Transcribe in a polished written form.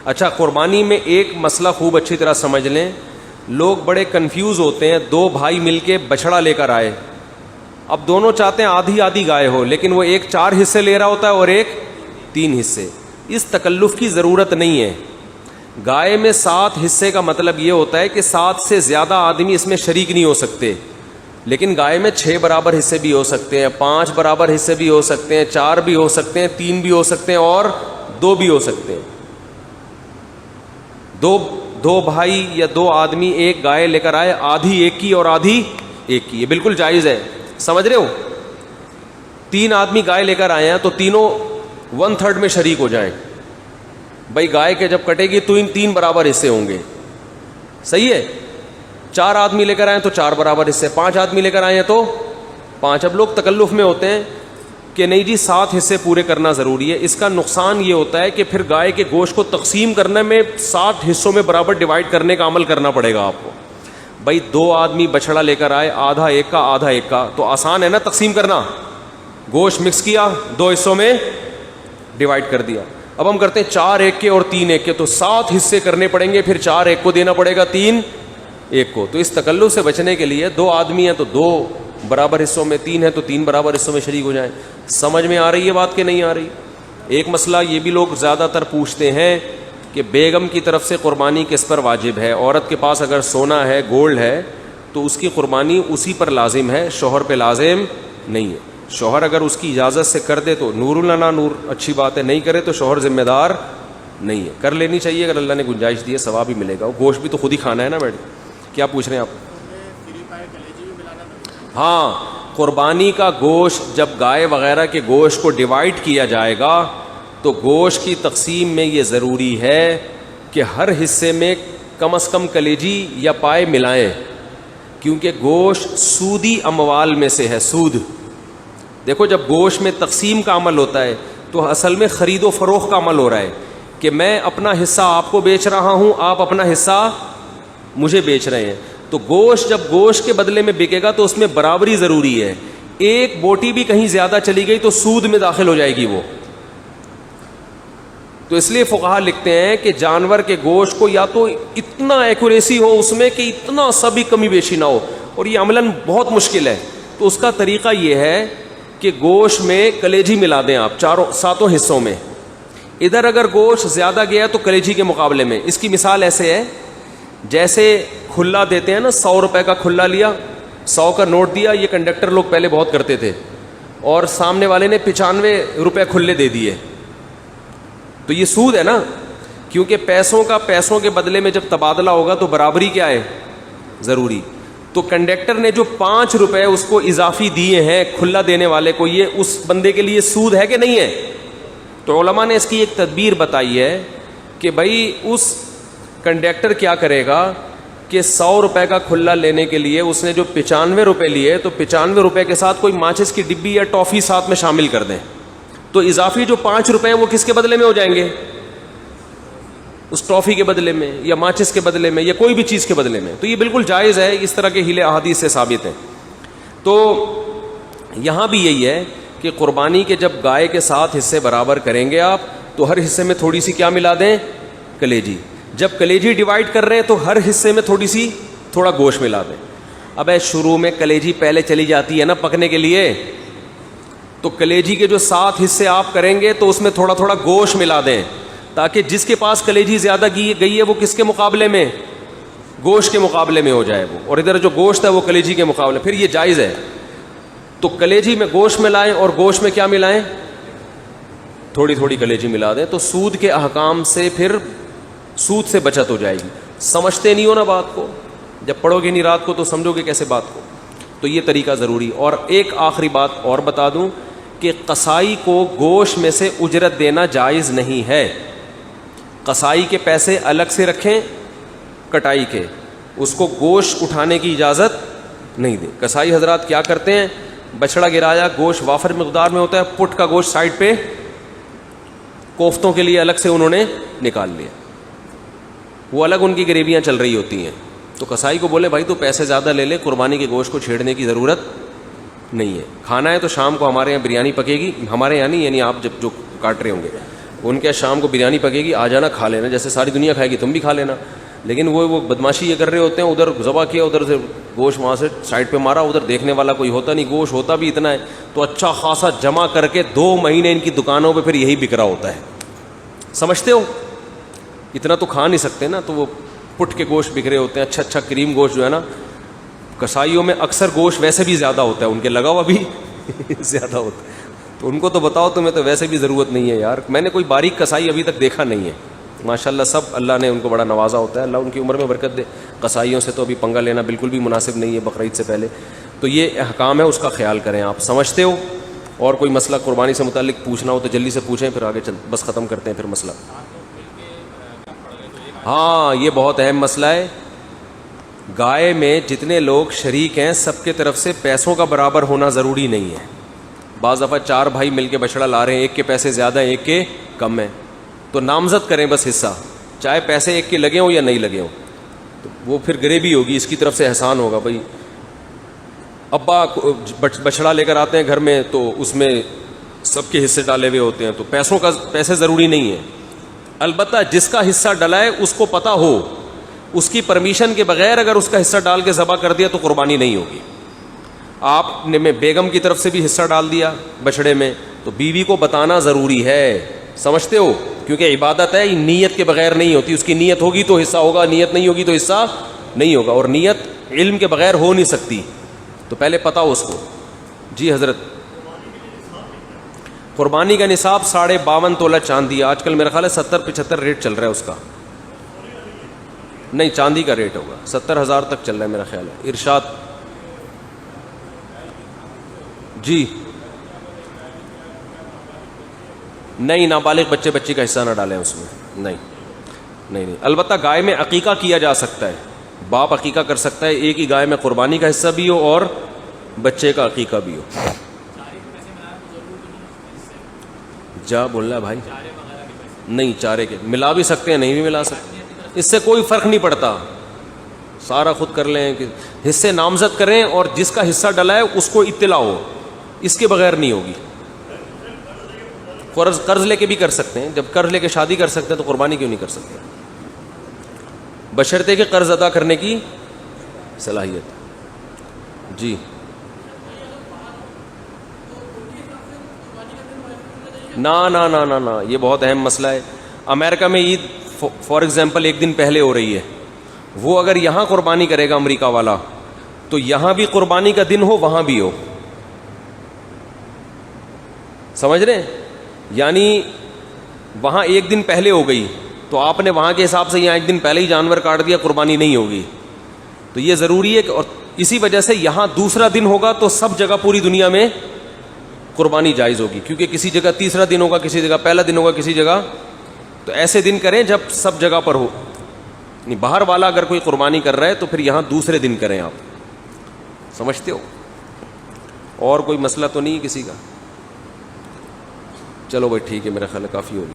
اچھا قربانی میں ایک مسئلہ خوب اچھی طرح سمجھ لیں, لوگ بڑے کنفیوز ہوتے ہیں. دو بھائی مل کے بچڑا لے کر آئے, اب دونوں چاہتے ہیں آدھی آدھی گائے ہو, لیکن وہ ایک 4 حصے لے رہا ہوتا ہے اور ایک 3 حصے. اس تکلف کی ضرورت نہیں ہے. گائے میں 7 حصے کا مطلب یہ ہوتا ہے کہ 7 سے زیادہ آدمی اس میں شریک نہیں ہو سکتے, لیکن گائے میں 6 برابر حصے بھی ہو سکتے ہیں, 5 برابر حصے بھی ہو سکتے ہیں, 4 بھی ہو سکتے ہیں, 3 بھی ہو سکتے ہیں اور 2 بھی ہو سکتے ہیں. دو بھائی یا 2 آدمی ایک گائے لے کر آئے, آدھی ایک کی اور آدھی ایک کی, یہ بالکل جائز ہے. سمجھ رہے ہو؟ 3 آدمی گائے لے کر آئے ہیں تو تینوں 1/3 میں شریک ہو جائیں. بھائی گائے کے جب کٹے گی تو ان 3 برابر حصے ہوں گے, صحیح ہے. 4 آدمی لے کر آئے تو 4 برابر حصے, 5 آدمی لے کر آئے ہیں تو 5. اب لوگ تکلف میں ہوتے ہیں کہ نہیں جی 7 حصے پورے کرنا ضروری ہے. اس کا نقصان یہ ہوتا ہے کہ پھر گائے کے گوشت کو تقسیم کرنے میں 7 حصوں میں برابر ڈیوائڈ کرنے کا عمل کرنا پڑے گا آپ کو. بھائی 2 آدمی بچڑا لے کر آئے, آدھا ایک کا آدھا ایک کا, تو آسان ہے نا تقسیم کرنا. گوشت مکس کیا, 2 حصوں میں ڈیوائڈ کر دیا. اب ہم کرتے ہیں 4 ایک کے اور 3 ایک کے, تو 7 حصے کرنے پڑیں گے, پھر 4 ایک کو دینا پڑے گا, 3 ایک کو. تو اس تکلف سے بچنے کے لیے 2 آدمی ہیں تو 2 برابر حصوں میں, 3 ہے تو 3 برابر حصوں میں شریک ہو جائیں. سمجھ میں آ رہی ہے بات کہ نہیں آ رہی؟ ایک مسئلہ یہ بھی لوگ زیادہ تر پوچھتے ہیں کہ بیگم کی طرف سے قربانی کس پر واجب ہے. عورت کے پاس اگر سونا ہے, گولڈ ہے, تو اس کی قربانی اسی پر لازم ہے, شوہر پہ لازم نہیں ہے. شوہر اگر اس کی اجازت سے کر دے تو نور لنا نور, اچھی بات ہے, نہیں کرے تو شوہر ذمہ دار نہیں ہے. کر لینی چاہیے اگر اللہ نے گنجائش دی ہے, ثواب بھی ملے گا. وہ گوشت بھی تو خود ہی کھانا ہے نا بیٹے. کیا پوچھ رہے ہیں آپ؟ ہاں, قربانی کا گوشت جب گائے وغیرہ کے گوشت کو ڈیوائڈ کیا جائے گا تو گوشت کی تقسیم میں یہ ضروری ہے کہ ہر حصے میں کم از کم کلیجی یا پائے ملائیں, کیونکہ گوشت سودی اموال میں سے ہے. سود دیکھو, جب گوشت میں تقسیم کا عمل ہوتا ہے تو اصل میں خرید و فروخت کا عمل ہو رہا ہے کہ میں اپنا حصہ آپ کو بیچ رہا ہوں, آپ اپنا حصہ مجھے بیچ رہے ہیں. تو گوشت جب گوشت کے بدلے میں بکے گا تو اس میں برابری ضروری ہے. ایک بوٹی بھی کہیں زیادہ چلی گئی تو سود میں داخل ہو جائے گی وہ. تو اس لیے فقہا لکھتے ہیں کہ جانور کے گوشت کو یا تو اتنا ایکوریسی ہو اس میں کہ اتنا سا بھی کمی بیشی نہ ہو, اور یہ عملاً بہت مشکل ہے. تو اس کا طریقہ یہ ہے کہ گوشت میں کلیجی ملا دیں آپ 7 حصوں میں. ادھر اگر گوشت زیادہ گیا تو کلیجی کے مقابلے میں. اس کی مثال ایسے ہے جیسے کھلا دیتے ہیں نا, 100 روپے کا کھلا لیا, 100 کا نوٹ دیا. یہ کنڈکٹر لوگ پہلے بہت کرتے تھے, اور سامنے والے نے 95 روپے کھلے دے دیے, تو یہ سود ہے نا, کیونکہ پیسوں کے بدلے میں جب تبادلہ ہوگا تو برابری کیا ہے, ضروری. تو کنڈکٹر نے جو 5 روپے اس کو اضافی دیے ہیں کھلا دینے والے کو, یہ اس بندے کے لیے سود ہے کہ نہیں ہے؟ تو علماء نے اس کی ایک تدبیر بتائی ہے کہ بھائی اس کنڈکٹر کیا کرے گا کہ 100 روپے کا کھلا لینے کے لیے اس نے جو 95 روپے لیے, تو 95 روپے کے ساتھ کوئی ماچس کی ڈبی یا ٹافی ساتھ میں شامل کر دیں, تو اضافی جو 5 روپے ہیں وہ کس کے بدلے میں ہو جائیں گے؟ اس ٹافی کے بدلے میں یا ماچس کے بدلے میں یا کوئی بھی چیز کے بدلے میں. تو یہ بالکل جائز ہے, اس طرح کے ہیلے احادیث سے ثابت ہیں. تو یہاں بھی یہی ہے کہ قربانی کے جب گائے کے 7 حصے برابر کریں گے آپ, تو ہر حصے میں تھوڑی سی کیا ملا دیں؟ کلیجی. جب کلیجی ڈیوائڈ کر رہے ہیں تو ہر حصے میں تھوڑا گوشت ملا دیں. اب شروع میں کلیجی پہلے چلی جاتی ہے نا پکنے کے لیے, تو کلیجی کے جو 7 حصے آپ کریں گے تو اس میں تھوڑا گوشت ملا دیں, تاکہ جس کے پاس کلیجی زیادہ گئی ہے وہ کس کے مقابلے میں؟ گوشت کے مقابلے میں ہو جائے وہ, اور ادھر جو گوشت ہے وہ کلیجی کے مقابلے. پھر یہ جائز ہے. تو کلیجی میں گوشت ملائیں اور گوشت میں کیا ملائیں؟ تھوڑی کلیجی ملا دیں. تو سود کے احکام سے پھر سود سے بچت ہو جائے گی. سمجھتے نہیں ہو نا بات کو, جب پڑھو گے نہیں رات کو تو سمجھو گے کیسے بات کو. تو یہ طریقہ ضروری. اور ایک آخری بات اور بتا دوں کہ قصائی کو گوشت میں سے اجرت دینا جائز نہیں ہے. قصائی کے پیسے الگ سے رکھیں, کٹائی کے, اس کو گوشت اٹھانے کی اجازت نہیں دیں. قصائی حضرات کیا کرتے ہیں, بچڑا گرایا, گوشت وافر مقدار میں ہوتا ہے, پٹ کا گوشت سائڈ پہ کوفتوں کے لیے الگ سے انہوں نے نکال لیا, وہ الگ ان کی گریویاں چل رہی ہوتی ہیں. تو قصائی کو بولے بھائی تو پیسے زیادہ لے لے, قربانی کے گوشت کو چھیڑنے کی ضرورت نہیں ہے. کھانا ہے تو شام کو ہمارے یہاں بریانی پکے گی, ہمارے یہاں نہیں, یعنی آپ جب جو کاٹ رہے ہوں گے, ان کے شام کو بریانی پکے گی، آ جانا کھا لینا، جیسے ساری دنیا کھائے گی تم بھی کھا لینا. لیکن وہ بدماشی یہ کر رہے ہوتے ہیں، ادھر ذبح کیا، ادھر سے گوشت وہاں سے سائڈ پہ مارا، ادھر دیکھنے والا کوئی ہوتا نہیں، گوشت ہوتا بھی اتنا ہے تو اچھا خاصا جمع کر کے 2 مہینے ان کی دکانوں پہ پھر یہی بک رہا ہوتا ہے. سمجھتے ہو؟ اتنا تو کھا نہیں سکتے نا، تو وہ پٹ کے گوشت بک رہے ہوتے ہیں. اچھا اچھا کریم گوشت جو ہے نا، کسائیوں میں اکثر گوشت ویسے بھی زیادہ ہوتا ہے، ان کے لگا ہوا بھی زیادہ ہوتا ہے. تو ان کو تو بتاؤ تمہیں تو ویسے بھی ضرورت نہیں ہے یار. میں نے کوئی باریک کسائی ابھی تک دیکھا نہیں ہے. ماشاءاللہ سب اللہ نے ان کو بڑا نوازا ہوتا ہے، اللہ ان کی عمر میں برکت دے. قصائیوں سے تو ابھی پنگا لینا بالکل بھی مناسب نہیں ہے بقرعید سے پہلے. تو یہ احکام ہے، اس کا خیال کریں. آپ سمجھتے ہو؟ اور کوئی مسئلہ قربانی سے متعلق پوچھنا ہو تو جلدی سے پوچھیں، پھر آگے بس ختم کرتے ہیں پھر مسئلہ. ہاں یہ بہت اہم مسئلہ ہے. گائے میں جتنے لوگ شریک ہیں سب کے طرف سے پیسوں کا برابر ہونا ضروری نہیں ہے. بعض دفعہ 4 بھائی مل کے بچڑا لا رہے ہیں، ایک کے پیسے زیادہ ہیں ایک کے کم ہیں، تو نامزد کریں بس حصہ، چاہے پیسے ایک کے لگے ہوں یا نہیں لگے ہوں. تو وہ پھر گریبی ہوگی، اس کی طرف سے احسان ہوگا. بھائی ابا بچڑا لے کر آتے ہیں گھر میں تو اس میں سب کے حصے ڈالے ہوئے ہوتے ہیں، تو پیسے ضروری نہیں ہیں. البتہ جس کا حصہ ڈلا ہے اس کو پتہ ہو، اس کی پرمیشن کے بغیر اگر اس کا حصہ ڈال کے ذبح کر دیا تو قربانی نہیں ہوگی. آپ نے میں بیگم کی طرف سے بھی حصہ ڈال دیا بچڑے میں، تو بیوی کو بتانا ضروری ہے. سمجھتے ہو؟ کیونکہ عبادت ہے، نیت کے بغیر نہیں ہوتی. اس کی نیت ہوگی تو حصہ ہوگا، نیت نہیں ہوگی تو حصہ نہیں ہوگا. اور نیت علم کے بغیر ہو نہیں سکتی، تو پہلے پتا ہو اس کو. جی حضرت. قربانی کا نصاب 52.5 تولہ چاندی. آج کل میرا خیال ہے 70-75 ریٹ چل رہا ہے اس کا. نہیں، چاندی کا ریٹ ہوگا 70,000 تک چل رہا ہے میرا خیال ہے. ارشاد. جی نہیں، نابالغ بچے بچی کا حصہ نہ ڈالیں اس میں. نہیں. البتہ گائے میں عقیقہ کیا جا سکتا ہے، باپ عقیقہ کر سکتا ہے. ایک ہی گائے میں قربانی کا حصہ بھی ہو اور بچے کا عقیقہ بھی ہو. جا بول رہا ہے بھائی. نہیں، چارے کے ملا بھی سکتے ہیں، نہیں بھی ملا سکتے، اس سے کوئی فرق نہیں پڑتا. سارا خود کر لیں کہ حصے نامزد کریں، اور جس کا حصہ ڈلا ہے اس کو اطلاع ہو، اس کے بغیر نہیں ہوگی. قرض لے کے بھی کر سکتے ہیں. جب قرض لے کے شادی کر سکتے ہیں تو قربانی کیوں نہیں کر سکتے؟ بشرطے کہ قرض ادا کرنے کی صلاحیت. جی نا، یہ بہت اہم مسئلہ ہے. امریکہ میں عید فار ایگزامپل 1 دن پہلے ہو رہی ہے. وہ اگر یہاں قربانی کرے گا امریکہ والا، تو یہاں بھی قربانی کا دن ہو وہاں بھی ہو. سمجھ رہے ہیں؟ یعنی وہاں 1 دن پہلے ہو گئی تو آپ نے وہاں کے حساب سے یہاں 1 دن پہلے ہی جانور کاٹ دیا، قربانی نہیں ہوگی. تو یہ ضروری ہے کہ، اور اسی وجہ سے یہاں دوسرا دن ہوگا تو سب جگہ پوری دنیا میں قربانی جائز ہوگی. کیونکہ کسی جگہ تیسرا دن ہوگا، کسی جگہ پہلا دن ہوگا، کسی جگہ. تو ایسے دن کریں جب سب جگہ پر ہو. باہر والا اگر کوئی قربانی کر رہا ہے تو پھر یہاں دوسرے دن کریں آپ. سمجھتے ہو؟ اور کوئی مسئلہ تو نہیں کسی کا؟ چلو بھائی ٹھیک ہے، میرا خیال ہے کافی ہوگی.